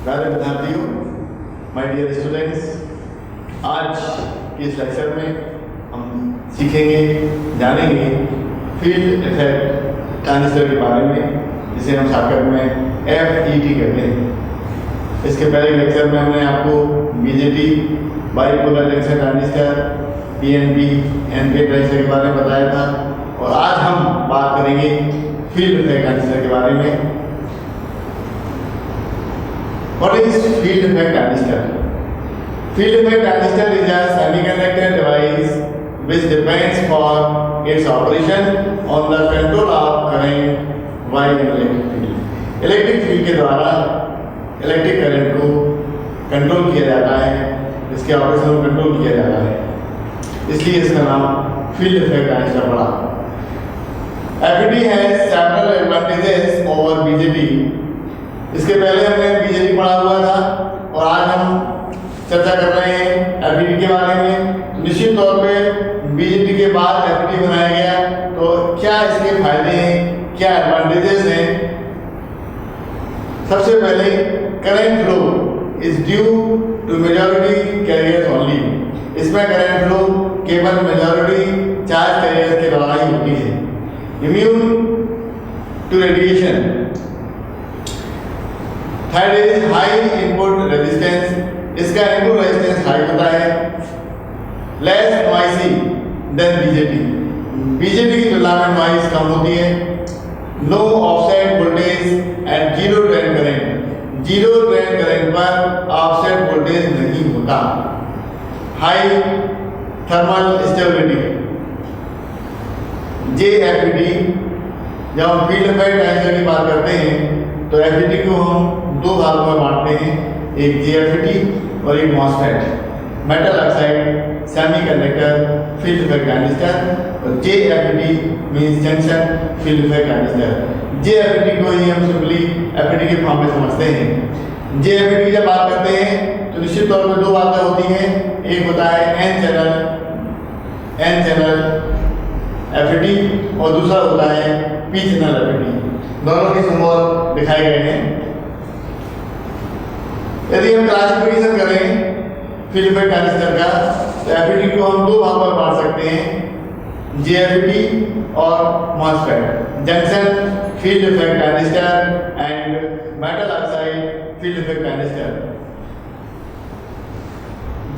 प्यारे विद्यार्थियों, my dear students, आज के इस लेक्चर में हम सीखेंगे, जानेंगे फील्ड इफेक्ट ट्रांजिस्टर के बारे में, जिसे हम शॉर्टकट में FET कहते हैं। इसके पहले लेक्चर में हमने आपको BJT, bipolar junction transistor, PNP, NPN transistor के बारे में बताया था, और आज हम बात करेंगे फील्ड इफेक्ट ट्रांजिस्टर के बारे में। What is field effect transistor? Field effect transistor is a semiconductor device which depends for its operation on the control of current by electric field. Electric field के द्वारा इलेक्ट्रिक करंट को control किया जाता है, इसके ऑपरेशन को control किया जाता है, इसलिए इसका नाम फील्ड इफेक्ट ट्रांजिस्टर पड़ा। FET has several advantages over BJT. इसके पहले हमने BJT पढ़ा हुआ था और आज हम चर्चा कर रहे हैं FET के बारे में। निश्चित तौर पे BJT के बाद FET बनाया गया, तो क्या इसके फायदे हैं, क्या एडवांटेजेस हैं। सबसे पहले current flow is due to majority carriers only. इसमें करंट फ्लो केवल मेजॉरिटी चार्ज कैरियर्स के द्वारा ही होती है। Immune to radiation. Third is high input resistance. इसका इनपुट रेजिस्टेंस हाई होता है। लेस नॉइसी देन BJT की तुलना में नॉइस कम होती है। No offset voltage and zero drain current. Zero drain current पर ऑफसेट वोल्टेज नहीं होता। High thermal stability. JFET, जब हम फील्ड इफेक्ट ट्रांजिस्टर की बात करते हैं तो FET को हम दो भागों में बांटते हैं, एक JFET और एक MOSFET, metal oxide semiconductor field effect transistor, और JFET means junction field effect transistor. JFET को ही हम सिंपली FET के फॉर्म में समझते हैं। JFET की जब बात करते हैं तो निश्चित तौर पर दो बातें होती हैं, एक होता है N चैनल FET और दूसरा होता है P चैनल FET। दोनों के सिंबल दिखाए गए हैं। यदि हम क्लासिफिकेशन करें फील्ड इफेक्ट ट्रांजिस्टर का, तो FET को हम दो भागों में बांट सकते हैं, JFET और MOSFET, junction field effect transistor and metal oxide field effect transistor.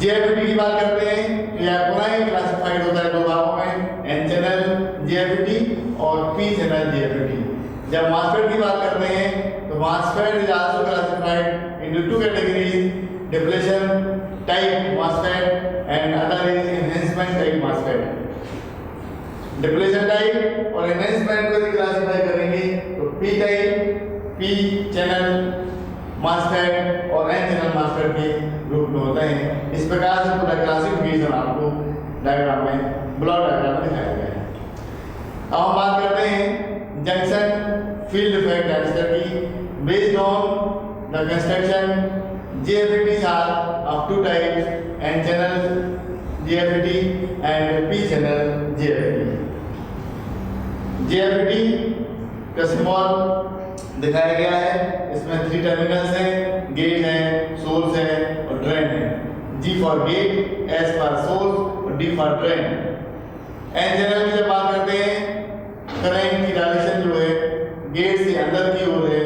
JFET की बात करते हैं तो यह पुनः ही क्लासिफाइड होता है दो भागों में, N चैनल JFET और P चैनल JFET। जब MOSFET की बात करते हैं तो MOSFET is also classified into two categories, depletion type MOSFET and other is enhancement type MOSFET। depletion type और enhancement को यदि क्लासिफाई करेंगे तो P type, P channel MOSFET और N चैनल MOSFET के रूप में होते हैं। इस प्रकार से पूरा क्लासिफिकेशन आपको डायग्राम में, ब्लॉक डायग्राम में दिखाया गया है। अब हम बात करते हैं जंक्शन फील्ड इफेक्ट ट्रांजिस्टर की। Based on the construction, JFETs are of two types, N channel JFET and P channel JFET। JFET का सिंबल दिखाया गया है। इसमें 3 टर्मिनल्स हैं, गेट है, सोर्स है और ड्रेन है। G for gate, S for source और D for drain. N channel की जब बात करते हैं, करंट की डायरेक्शन जो है गेट से अंदर की ओर है,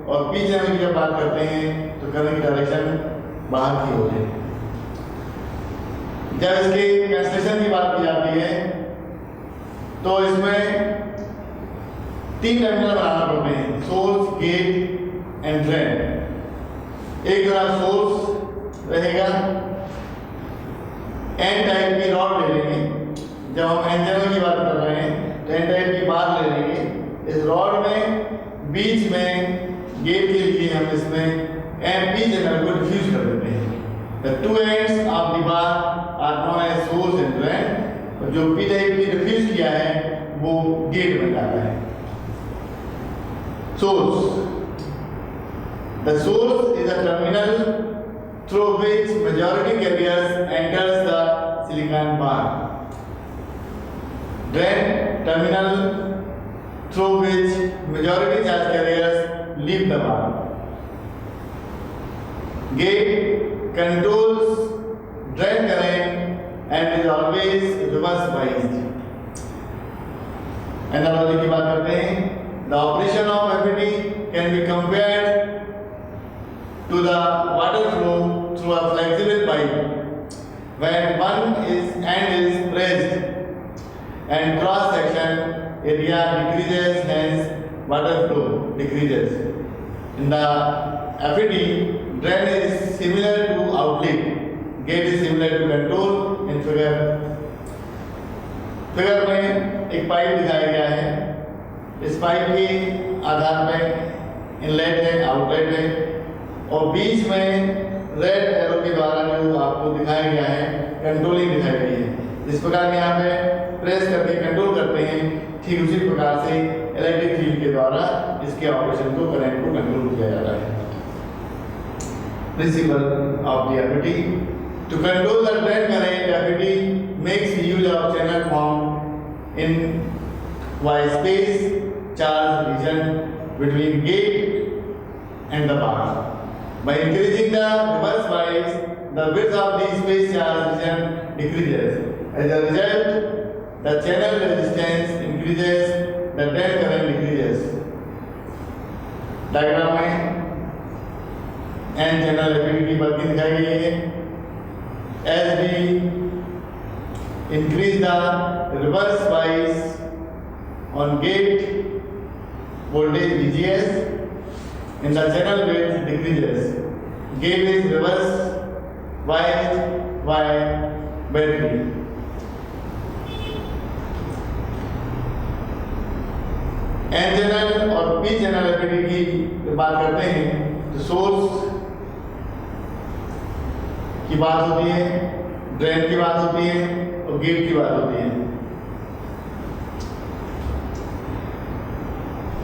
और P चैनल की जब बात करते हैं तो करंट की डायरेक्शन बाहर की ओर है। जब इसके कंस्ट्रक्शन की बात की जाती है तो इसमें 3 टर्मिनल बनाना पड़ते हैं, सोर्स, गेट एंड ड्रेन। एक तरफ सोर्स रहेगा, N टाइप की रॉड ले लेंगे। जब हम N चैनल की बात कर रहे हैं तो N टाइप की बार ले लेंगे। इस रॉड में बीच में गेट के लिए हम इसमें P चैनल को डिफ्यूज कर देते हैं। The two ends of the bar are known as source and drain। और जो P टाइप की डिफ्यूज किया है वो गेट बन जाता है। Source, the source is a terminal through which majority carriers enters the silicon bar। Drain, terminal through which majority charge carriers leave the bar। Gate controls drain current and is always reverse biased. Analogy की बात करते हैं. The operation of FET can be compared to the water flow through a flexible pipe. When one end is pressed and cross section area decreases, hence water flow decreases. In the FET, drain is similar to outlet, gate is similar to control. In figure में एक pipe दिखाया गया है. इस pipe के आधार पर inlet है, outlet है, और बीच में रेड एरो के द्वारा जो आपको दिखाया गया है कंट्रोलिंग दिखाई गई है. जिस प्रकार में यहाँ पे प्रेस करके कंट्रोल करते हैं, ठीक उसी प्रकार से इलेक्ट्रिक फील्ड के द्वारा इसके ऑपरेशन को, करंट को कंट्रोल किया जाता है. Principle of the FET. To control the drain current, FET makes use of channel formed in Y space charge region between gate and the bar. By increasing the reverse bias, the width of the space charge region decreases. As a result, the channel resistance increases, the drain current decreases. Diagram में N channel FET की working दिखाई गई है. As we increase the reverse bias on gate voltage VGS, in the channel width decreases. Gate is reverse biased by battery. N channel और P channel FET की बात करते हैं तो सोर्स की बात होती है, ड्रेन की बात होती है और गेट की बात होती है.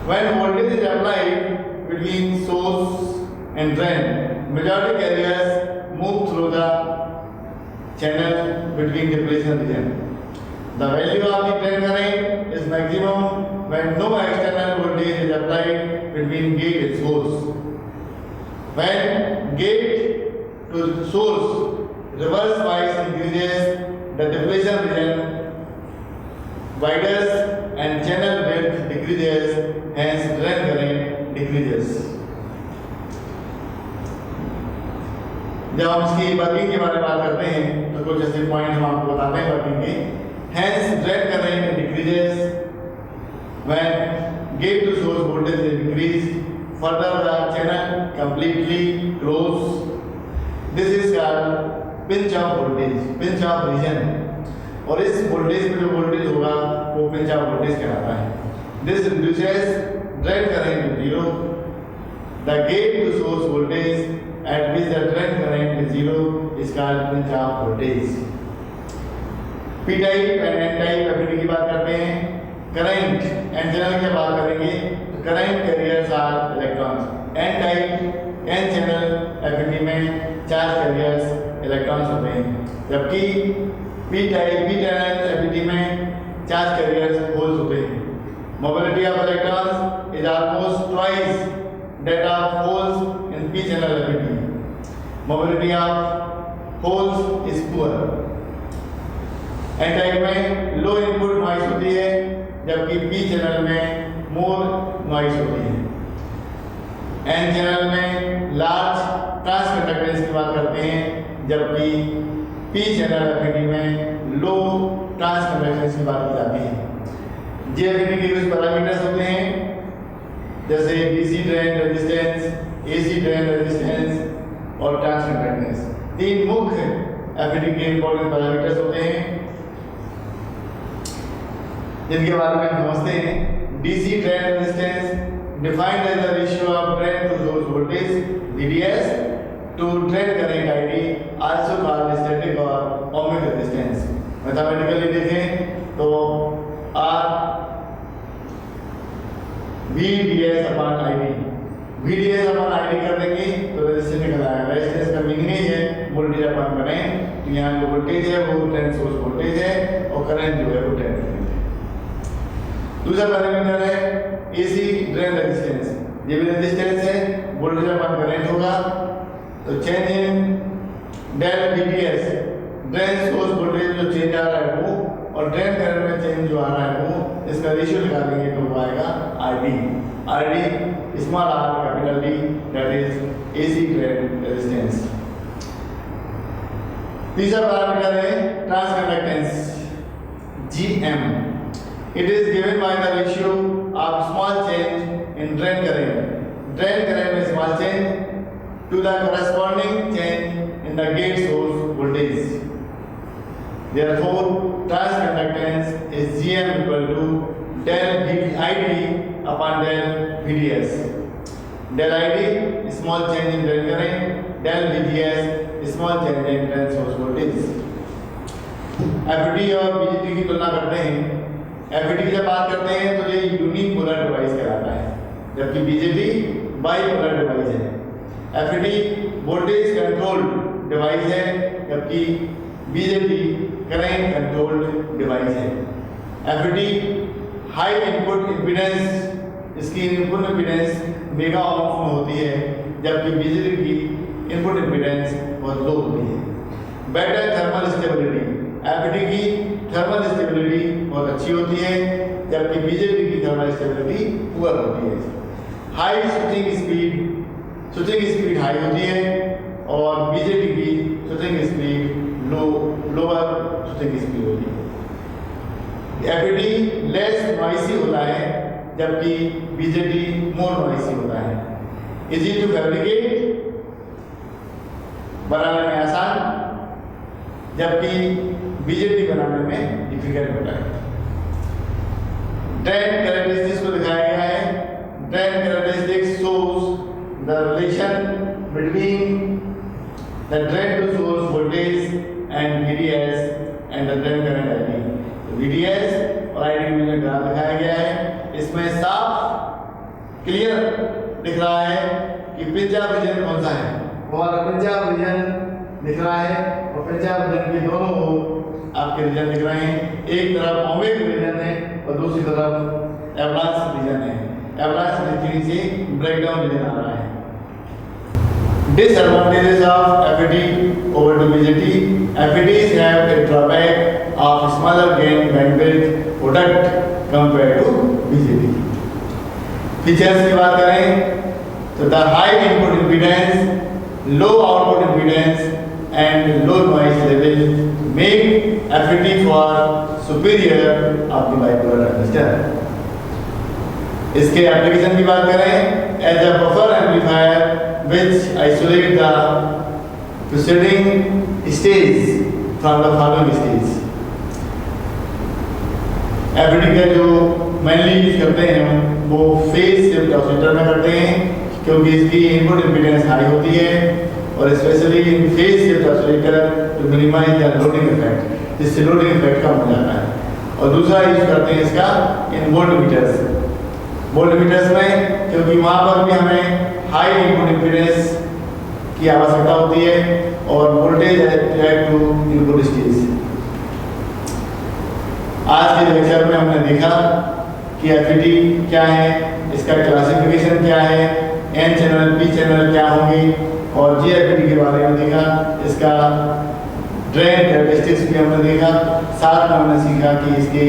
When voltage is applied between source and drain, majority carriers move through the channel between depletion region. The value of the drain current is maximum when no external voltage is applied between gate and source. When gate to source reverse bias increases, the depletion region widens and channel width decreases, hence drain current decreases. जब हम इसकी working के बारे में बात करते हैं तो कुछ ऐसे पॉइंट हम आपको बताते हैं वर्किंग के. Hence drain current decreases when gate to source voltage is increased. Further, the channel completely closed. This is called pinch off voltage, pinch off region. और इस वोल्टेज पे जो वोल्टेज होगा वो पिंच ऑफ वोल्टेज कहलाता है. This reduces drain current to zero. The gate to source voltage at which the drain current is zero is called pinch off voltage. P type and N type FET की बात करते हैं. Current N channel की बात करेंगे तो current carriers are electrons. N type N channel FET में charge carriers electrons होते हैं, जबकि P type P channel FET में चार्ज कैरियर्स होल्स होते हैं. Mobility of electrons is almost twice that of holes in P channel FET. Mobility of holes is poor. N type में low input noise होती है, जबकि P channel में मोर noise होती है. N चैनल में लार्ज ट्रांसकंडक्टेंस की बात करते हैं, जबकि P चैनल FET में लो ट्रांसकंडक्टेंस की बात की जाती है. JFET के कुछ पैरामीटर्स होते हैं जैसे DC drain resistance, AC drain resistance और ट्रांसकंडक्टेंस. तीन मुख्य FET के इंपॉर्टेंट पैरामीटर्स होते हैं जिनके बारे में हम समझते हैं. DC drain resistance defined as the ratio of drain to source voltage VDS to drain current ID, also called static or ohmic resistance. Mathematically देखें तो R VDS upon ID, VDS upon ID कर देंगे तो resistance निकल आएगा. Resistance का meaning ही है voltage अपन करें, तो यहाँ जो वोल्टेज है वो ड्रेन सोर्स वोल्टेज है और करंट जो है वो ड्रेन करंट है. दूसरा पैरामीटर है AC ड्रेन रेजिस्टेंस. ये भी रेजिस्टेंस है, वोल्टेज अपन करंट होगा तो change in del VDS, drain source voltage जो चेंज आ रहा है वो, और ड्रेन करंट में चेंज जो आ रहा है वो, इसका रेशियो लगा देंगे तो वो आएगा RD small r capital D, that is AC drain resistance. तीसरा पैरामीटर है transconductance GM। It is given by the ratio of small change in drain current में small change to the corresponding change in the gate source voltage. Therefore, transconductance is GM equal to del ID upon del VDS. Del ID small change in drain current, del VDS small change in drain source voltage. FET और BJT की तुलना करते हैं। FET की जब बात करते हैं तो ये यूनिपोलर डिवाइस कहलाता है, जबकि BJT बाइपोलर डिवाइस है। FET वोल्टेज कंट्रोल्ड डिवाइस है, जबकि BJT करंट कंट्रोल्ड डिवाइस है। FET हाई इनपुट इम्पीडेंस, इसकी इनपुट इम्पीडेंस मेगा ओम में होती है, जबकि BJT की इनपुट इम्पीडेंस बहुत लो होती है। बेटर थर्मल स्टेबिलिटी, FET की थर्मल स्टेबिलिटी बहुत अच्छी होती है, जबकि BJT की थर्मल स्टेबिलिटी पुअर होती है। हाई स्विचिंग स्पीड हाई होती है, और BJT की switching speed lower switching speed होती है। FET लेस नॉइसी होता है, जबकि BJT मोर नॉइसी होता है। इजी टू फैब्रिकेट, बनाने में आसान, जबकि BJT बनाने में डिफिकल्ट होता है। ड्रेन कैरेक्टरिस्टिक्स को दिखाया गया है। Drain characteristics shows the relation between the drain to source voltage and VDS and the drain current ID. तो VDS और ID में जो ग्राफ दिखाया गया है, इसमें साफ क्लियर दिख रहा है कि पंजाब रीजन कौन सा है, और पंजाब रीजन दिख रहा है, और पंजाब रीजन के दोनों आपके रीजन दिख रहे हैं। एक तरफ ओमिक रीजन है और दूसरी तरफ एवलांस रीजन है। एवलांस रीजन से ब्रेकडाउन रीजन आ रहा है। Disadvantages of FET over to BJT. FETs have a drawback of smaller gain bandwidth product compared to BJT. Features की बात करें तो the high input impedance, low output impedance and low noise level make FET for superior of the bipolar transistor. इसके application की बात करें as a buffer amplifier which isolate the preceding stage from the following stage. FET का जो mainly use करते हैं वो phase shift oscillator में करते हैं, क्योंकि इसकी इनपुट इम्पीडेंस हाई होती है, और specially in phase shift oscillator to minimise the loading effect, जिससे लोडिंग इफेक्ट कम हो जाता है। और दूसरा यूज करते हैं इसका इन वोल्टमीटर्स में, क्योंकि वहाँ पर भी हमें हाई इनपुट इम्पीडेंस की आवश्यकता होती है और वोल्टेज टू इनपुट स्टेज। आज के लेक्चर में हमने देखा कि FET क्या है, इसका क्लासिफिकेशन क्या है, N चैनल P चैनल क्या होंगे, और GFET के बारे में देखा, इसका ड्रेन कैरेक्टरिस्टिक्स भी हमने देखा। साथ में हमने सीखा कि इसके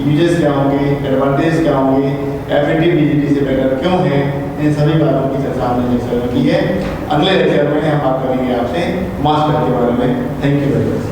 यूजेस क्या होंगे, एडवांटेज क्या होंगे, FET BJT से बेटर क्यों है। इन सभी बातों की चर्चा हमने लेक्चर में की है। अगले लेक्चर में हम बात करेंगे आपसे मास्टर के बारे में। Thank you very much.